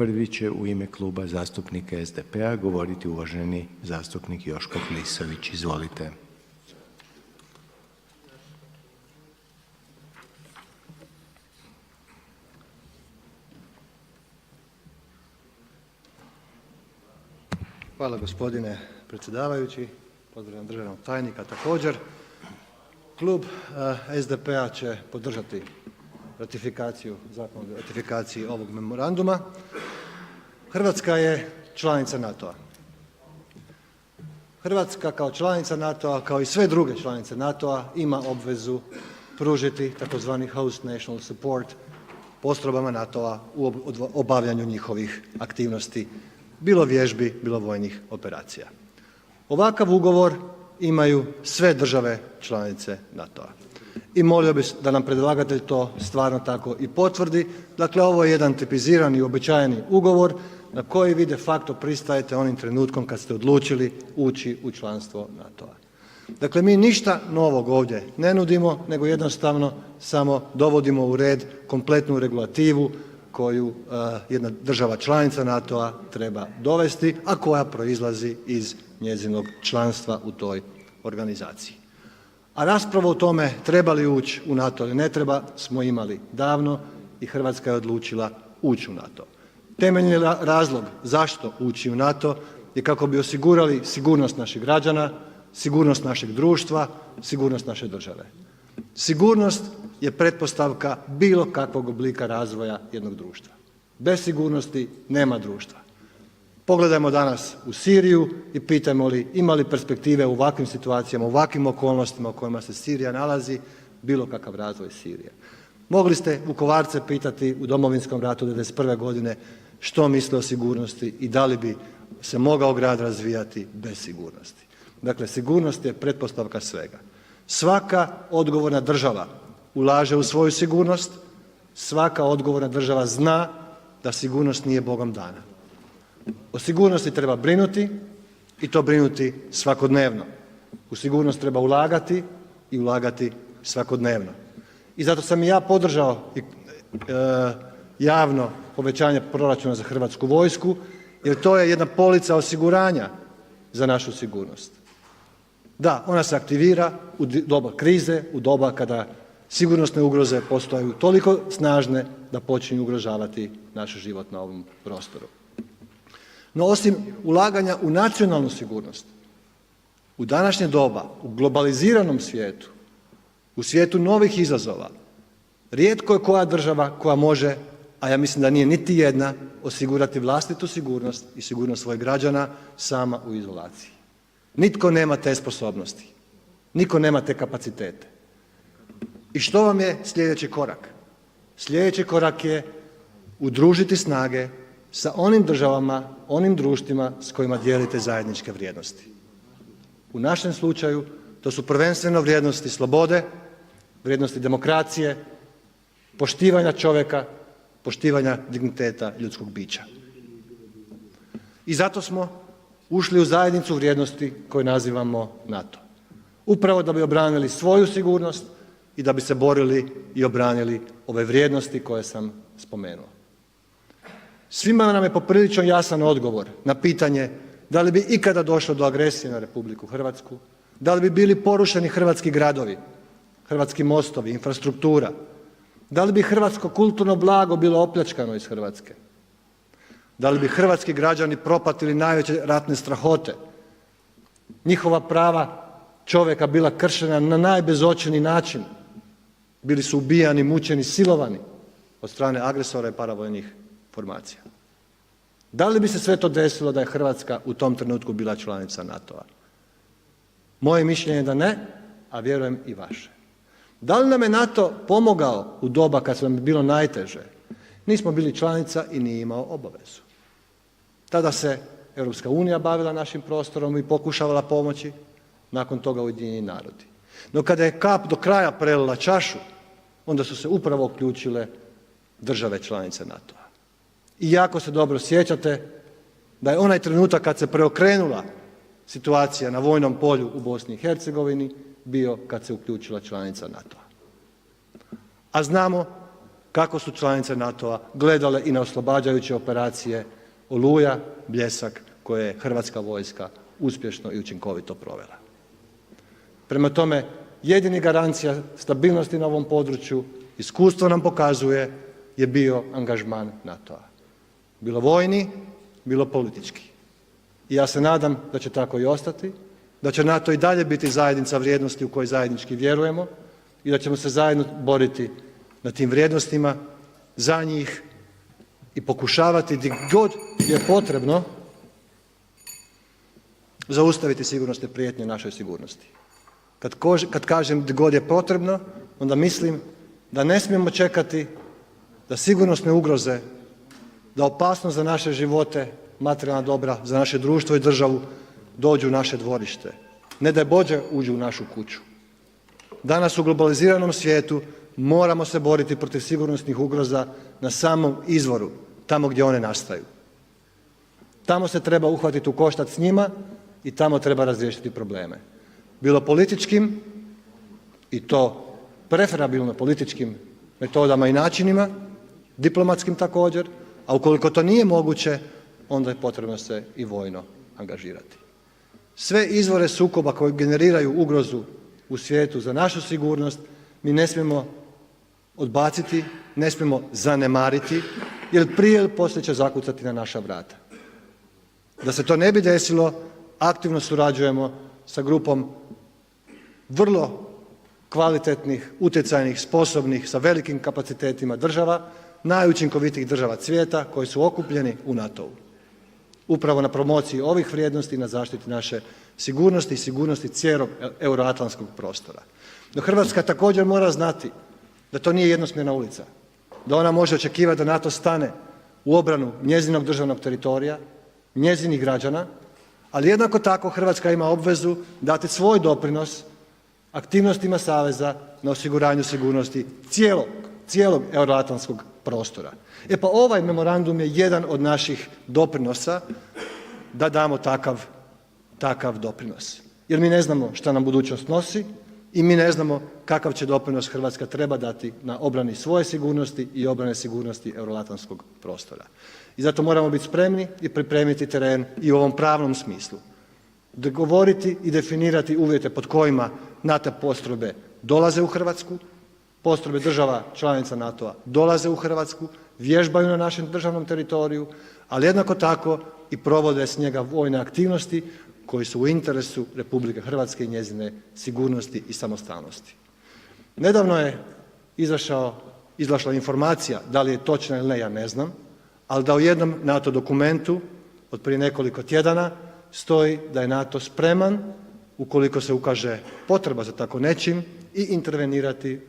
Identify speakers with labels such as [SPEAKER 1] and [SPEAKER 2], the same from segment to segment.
[SPEAKER 1] Prvi će u ime Kluba zastupnika SDP-a govoriti uvaženi zastupnik Joško Klisović. Izvolite.
[SPEAKER 2] Hvala gospodine predsjedavajući, pozdravljam državnog tajnika također. Klub SDP-a će podržati ratifikaciju, Zakon o ratifikaciji ovog memoranduma. Hrvatska je članica NATO-a. Hrvatska kao članica NATO-a, kao i sve druge članice NATO-a ima obvezu pružiti tzv. host national support postrojbama NATO-a u obavljanju njihovih aktivnosti, bilo vježbi, bilo vojnih operacija. Ovakav ugovor imaju sve države članice NATO-a. I molio bih da nam predlagatelj to stvarno tako i potvrdi. Dakle, ovo je jedan tipizirani i uobičajeni ugovor na koji vi de facto pristajete onim trenutkom kad ste odlučili ući u članstvo NATO-a. Dakle, mi ništa novog ovdje ne nudimo, nego jednostavno samo dovodimo u red kompletnu regulativu koju jedna država članica NATO-a treba dovesti, a koja proizlazi iz njezinog članstva u toj organizaciji. A raspravu o tome treba li ući u NATO ili ne treba smo imali davno i Hrvatska je odlučila ući u NATO. Temeljni razlog zašto ući u NATO je kako bi osigurali sigurnost naših građana, sigurnost našeg društva, sigurnost naše države. Sigurnost je pretpostavka bilo kakvog oblika razvoja jednog društva. Bez sigurnosti nema društva. Pogledajmo danas u Siriju i pitajmo li ima li perspektive u ovakvim situacijama, u ovakvim okolnostima u kojima se Sirija nalazi bilo kakav razvoj Sirije. Mogli ste Vukovarce pitati u Domovinskom ratu '91. godine što misle o sigurnosti i da li bi se mogao grad razvijati bez sigurnosti. Dakle, sigurnost je pretpostavka svega. Svaka odgovorna država ulaže u svoju sigurnost, svaka odgovorna država zna da sigurnost nije Bogom dana. O sigurnosti treba brinuti i to brinuti svakodnevno. U sigurnost treba ulagati i ulagati svakodnevno. I zato sam i ja podržao javno povećanje proračuna za Hrvatsku vojsku jer to je jedna polica osiguranja za našu sigurnost. Da, ona se aktivira u doba krize, u doba kada sigurnosne ugroze postaju toliko snažne da počinju ugrožavati naš život na ovom prostoru. No osim ulaganja u nacionalnu sigurnost, u današnje doba, u globaliziranom svijetu, u svijetu novih izazova, rijetko je koja država koja može, a ja mislim da nije niti jedna, osigurati vlastitu sigurnost i sigurnost svojih građana sama u izolaciji. Nitko nema te sposobnosti, nitko nema te kapacitete. I što vam je sljedeći korak? Sljedeći korak je udružiti snage sa onim državama, onim društvima s kojima dijelite zajedničke vrijednosti. U našem slučaju to su prvenstveno vrijednosti slobode, vrijednosti demokracije, poštivanja čovjeka, poštivanja digniteta ljudskog bića. I zato smo ušli u zajednicu vrijednosti koju nazivamo NATO. Upravo da bi obranili svoju sigurnost i da bi se borili i obranili ove vrijednosti koje sam spomenuo. Svima nam je poprilično jasan odgovor na pitanje da li bi ikada došlo do agresije na Republiku Hrvatsku, da li bi bili porušeni hrvatski gradovi, hrvatski mostovi, infrastruktura, da li bi hrvatsko kulturno blago bilo opljačkano iz Hrvatske, da li bi hrvatski građani propatili najveće ratne strahote, njihova prava čovjeka bila kršena na najbezočniji način, bili su ubijani, mučeni, silovani od strane agresora i paravojnih formacija. Da li bi se sve to desilo da je Hrvatska u tom trenutku bila članica NATO-a? Moje mišljenje je da ne, a vjerujem i vaše. Da li nam je NATO pomogao u doba kad nam je bilo najteže? Nismo bili članica i nije imao obavezu. Tada se EU bavila našim prostorom i pokušavala pomoći, nakon toga Ujedinjeni narodi. No kada je kap do kraja prelila čašu, onda su se upravo uključile države članice NATO-a. I jako se dobro sjećate da je onaj trenutak kad se preokrenula situacija na vojnom polju u Bosni i Hercegovini bio kad se uključila članica NATO-a. A znamo kako su članice NATO-a gledale i na oslobađajuće operacije Oluja, Bljesak koje je Hrvatska vojska uspješno i učinkovito provela. Prema tome, jedini garancija stabilnosti na ovom području, iskustvo nam pokazuje, je bio angažman NATO-a. Bilo vojni, bilo politički. I ja se nadam da će tako i ostati, da će NATO i dalje biti zajednica vrijednosti u kojoj zajednički vjerujemo i da ćemo se zajedno boriti na tim vrijednostima, za njih i pokušavati gdje god je potrebno zaustaviti sigurnosne prijetnje našoj sigurnosti. Kad kažem gdje god je potrebno, onda mislim da ne smijemo čekati da sigurnosne ugroze, da opasnost za naše živote, materijalna dobra, za naše društvo i državu dođu u naše dvorište. Ne daj Bože uđu u našu kuću. Danas u globaliziranom svijetu moramo se boriti protiv sigurnosnih ugroza na samom izvoru, tamo gdje one nastaju. Tamo se treba uhvatiti u koštac s njima i tamo treba razriješiti probleme. Bilo političkim i to preferabilno političkim metodama i načinima, diplomatskim također, a ukoliko to nije moguće, onda je potrebno se i vojno angažirati. Sve izvore sukoba koji generiraju ugrozu u svijetu za našu sigurnost mi ne smijemo odbaciti, ne smijemo zanemariti jer prije ili poslije će zakucati na naša vrata. Da se to ne bi desilo, aktivno surađujemo sa grupom vrlo kvalitetnih, utjecajnih, sposobnih, sa velikim kapacitetima država, najučinkovitijih država svijeta koji su okupljeni u NATO-u. Upravo na promociji ovih vrijednosti i na zaštiti naše sigurnosti i sigurnosti cijelog euroatlantskog prostora. No Hrvatska također mora znati da to nije jednosmjerna ulica, da ona može očekivati da NATO stane u obranu njezinog državnog teritorija, njezinih građana, ali jednako tako Hrvatska ima obvezu dati svoj doprinos aktivnostima saveza na osiguranju sigurnosti cijelog euroatlantskog prostora. E pa ovaj memorandum je jedan od naših doprinosa da damo takav doprinos. Jer mi ne znamo šta nam budućnost nosi i mi ne znamo kakav će doprinos Hrvatska treba dati na obrani svoje sigurnosti i obrane sigurnosti euroatlantskog prostora. I zato moramo biti spremni i pripremiti teren i u ovom pravnom smislu. Dogovoriti i definirati uvjete pod kojima NATO postrojbe dolaze u Hrvatsku, postrojbe država članica NATO-a dolaze u Hrvatsku, vježbaju na našem državnom teritoriju, ali jednako tako i provode s njega vojne aktivnosti koji su u interesu RH i njezine sigurnosti i samostalnosti. Nedavno je izašla informacija, da li je točna ili ne, ja ne znam, ali da u jednom NATO dokumentu od prije nekoliko tjedana stoji da je NATO spreman, ukoliko se ukaže potreba za tako nečim, i intervenirati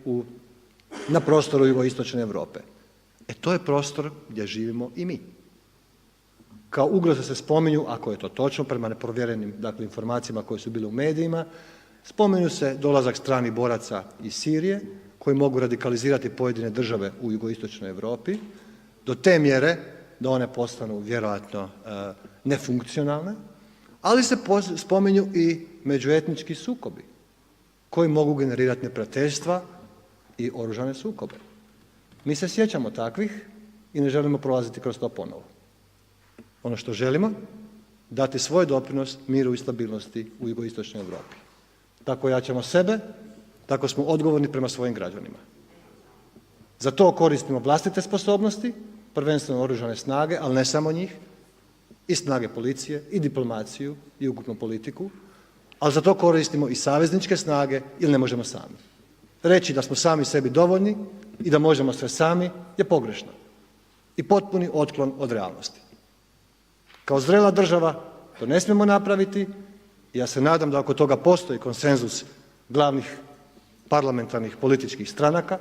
[SPEAKER 2] na prostoru jugoistočne Europe. E to je prostor gdje živimo i mi. Kao ugroze se spominju, ako je to točno, prema neprovjerenim informacijama koje su bile u medijima, spominju se dolazak stranih boraca iz Sirije koji mogu radikalizirati pojedine države u jugoistočnoj Europi do te mjere da one postanu vjerojatno nefunkcionalne, ali se spominju i međuetnički sukobi koji mogu generirati neprijateljstva i oružane sukobe. Mi se sjećamo takvih i ne želimo prolaziti kroz to ponovo. Ono što želimo, dati svoj doprinos miru i stabilnosti u jugoistočnoj Europi. Tako jačamo sebe, tako smo odgovorni prema svojim građanima. Za to koristimo vlastite sposobnosti, prvenstveno oružane snage, ali ne samo njih, i snage policije, i diplomaciju, i ukupnu politiku, ali za to koristimo i savezničke snage ili ne možemo sami. Reći da smo sami sebi dovoljni i da možemo sve sami je pogrešno i potpuni otklon od realnosti. Kao zrela država to ne smijemo napraviti i ja se nadam da oko toga postoji konsenzus glavnih parlamentarnih političkih stranaka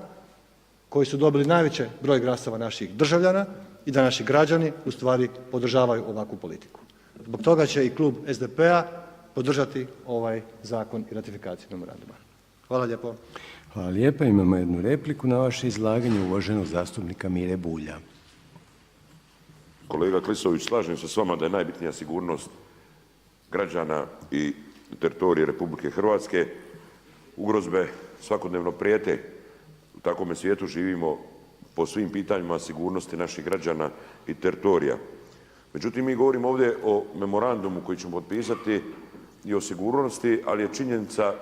[SPEAKER 2] koji su dobili najveći broj glasova naših državljana i da naši građani ustvari podržavaju ovakvu politiku. Zbog toga će i klub SDP-a podržati ovaj zakon i ratifikaciju memoranduma. Hvala lijepo.
[SPEAKER 1] Hvala lijepa. Imamo jednu repliku na vaše izlaganje uvaženog zastupnika Mire Bulja.
[SPEAKER 3] Kolega Klisović, slažem se s vama da je najbitnija sigurnost građana i teritorije RH. Ugrozbe svakodnevno prijete. U takvome svijetu živimo, po svim pitanjima sigurnosti naših građana i teritorija. Međutim, mi govorimo ovdje o memorandumu koji ćemo potpisati i o sigurnosti, ali je činjenica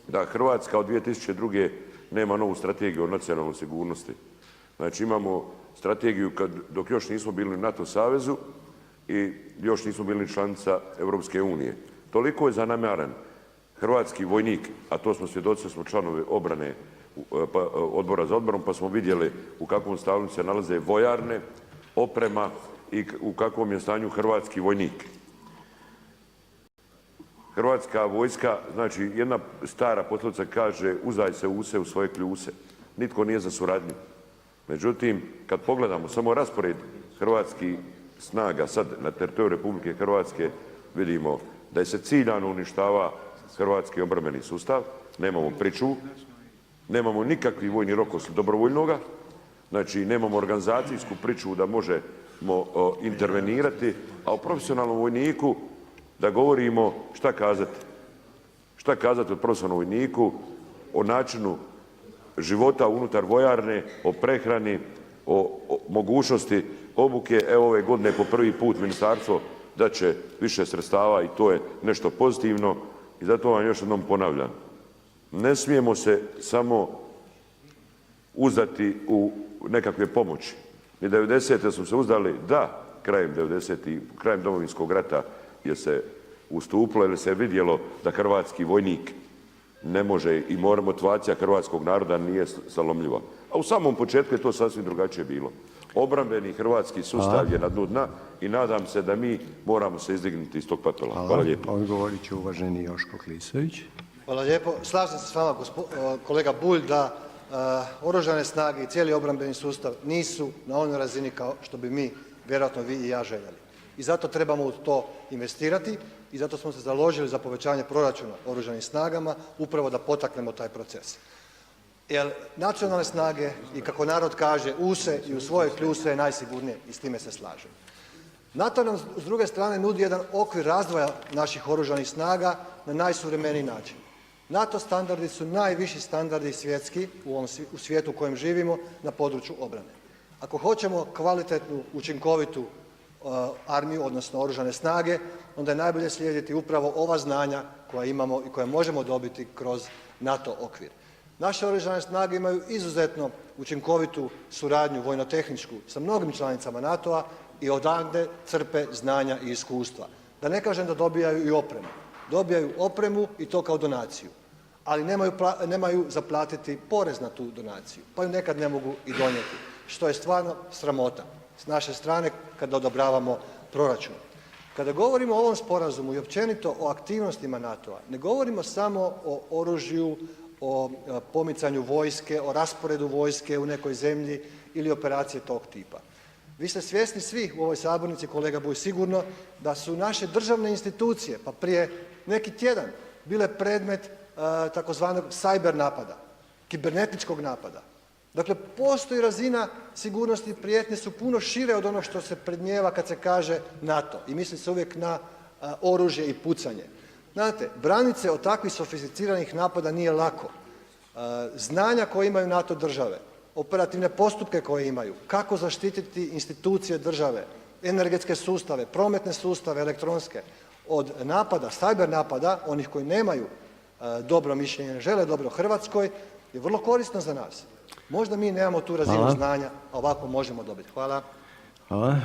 [SPEAKER 3] da Hrvatska od 2002. nema novu strategiju o nacionalnoj sigurnosti. Znači imamo strategiju dok još nismo bili u NATO savezu i još nismo bili članica Europske unije. Toliko je zanemaren hrvatski vojnik, a to smo svjedoci, smo članovi obrane, odbora za obranu, pa smo vidjeli u kakvom stanju se nalaze vojarne, oprema i u kakvom je stanju hrvatski vojnik. Hrvatska vojska, znači jedna stara poslovica kaže uzdaj se use u svoje kljuse. Nitko nije za suradnju. Međutim, kad pogledamo samo raspored hrvatskih snaga sad na teritoriju Republike Hrvatske, vidimo da se ciljano uništava hrvatski obrambeni sustav, nemamo pričuvu, nemamo nikakvi vojni rok osim dobrovoljnoga, znači nemamo organizacijsku pričuvu da možemo intervenirati, a o profesionalnom vojniku da govorimo šta kazati. Šta kazati o profesionalnom vojniku, o načinu života unutar vojarne, o prehrani, o mogućnosti obuke. Evo ove godine po prvi put ministarstvo da će više sredstava i to je nešto pozitivno i zato vam još jednom ponavljam. Ne smijemo se samo uzdati u nekakve pomoći. Mi 90. smo se uzdali, da, krajem Domovinskog rata je se ustupilo jer se vidjelo da hrvatski vojnik ne može i motivacija hrvatskog naroda nije salomljiva. A u samom početku je to sasvim drugačije bilo. Obrambeni hrvatski sustav je na dnu dna i nadam se da mi moramo se izdignuti iz tog pepela. Hvala lijepo.
[SPEAKER 1] Odgovorit će uvaženi Joško Klisović.
[SPEAKER 2] Hvala lijepo. Slažem se s vama kolega Bulj da Oružane snage i cijeli obrambeni sustav nisu na onoj razini kao što bi mi, vjerojatno vi i ja željeli. I zato trebamo u to investirati i zato smo se založili za povećanje proračuna Oružanim snagama upravo da potaknemo taj proces. Jer nacionalne snage i kako narod kaže use i u svoje kljuse je najsigurnije i s time se slažem. NATO nam s druge strane nudi jedan okvir razvoja naših Oružanih snaga na najsuvremeniji način. NATO standardi su najviši standardi svjetski u svijetu u kojem živimo na području obrane. Ako hoćemo kvalitetnu, učinkovitu armiju, odnosno Oružane snage, onda je najbolje slijediti upravo ova znanja koja imamo i koja možemo dobiti kroz NATO okvir. Naše Oružane snage imaju izuzetno učinkovitu suradnju vojno-tehničku sa mnogim članicama NATO-a i odande crpe znanja i iskustva. Da ne kažem da dobijaju i opremu. Dobijaju opremu i to kao donaciju, ali nemaju za platiti porez na tu donaciju, pa ju nekad ne mogu i donijeti, što je stvarno sramota s naše strane kada odobravamo proračun. Kada govorimo o ovom sporazumu i općenito o aktivnostima NATO-a, ne govorimo samo o oružju, o pomicanju vojske, o rasporedu vojske u nekoj zemlji ili operacije tog tipa. Vi ste svjesni svi u ovoj sabornici, kolega Bulj sigurno, da su naše državne institucije pa prije neki tjedan bile predmet takozvanog cyber napada, kibernetičkog napada. Dakle, postoji razina sigurnosti i prijetnje su puno šire od onog što se predmijeva kad se kaže NATO i misli se uvijek na oružje i pucanje. Znate, braniti se od takvih sofisticiranih napada nije lako. Znanja koje imaju NATO države, operativne postupke koje imaju, kako zaštititi institucije države, energetske sustave, prometne sustave, elektronske, od napada, cyber napada, onih koji nemaju dobro mišljenje, ne žele dobro Hrvatskoj, je vrlo korisno za nas. Možda mi nemamo tu razinu znanja, a ovako možemo dobiti. Hvala.
[SPEAKER 1] Hvala.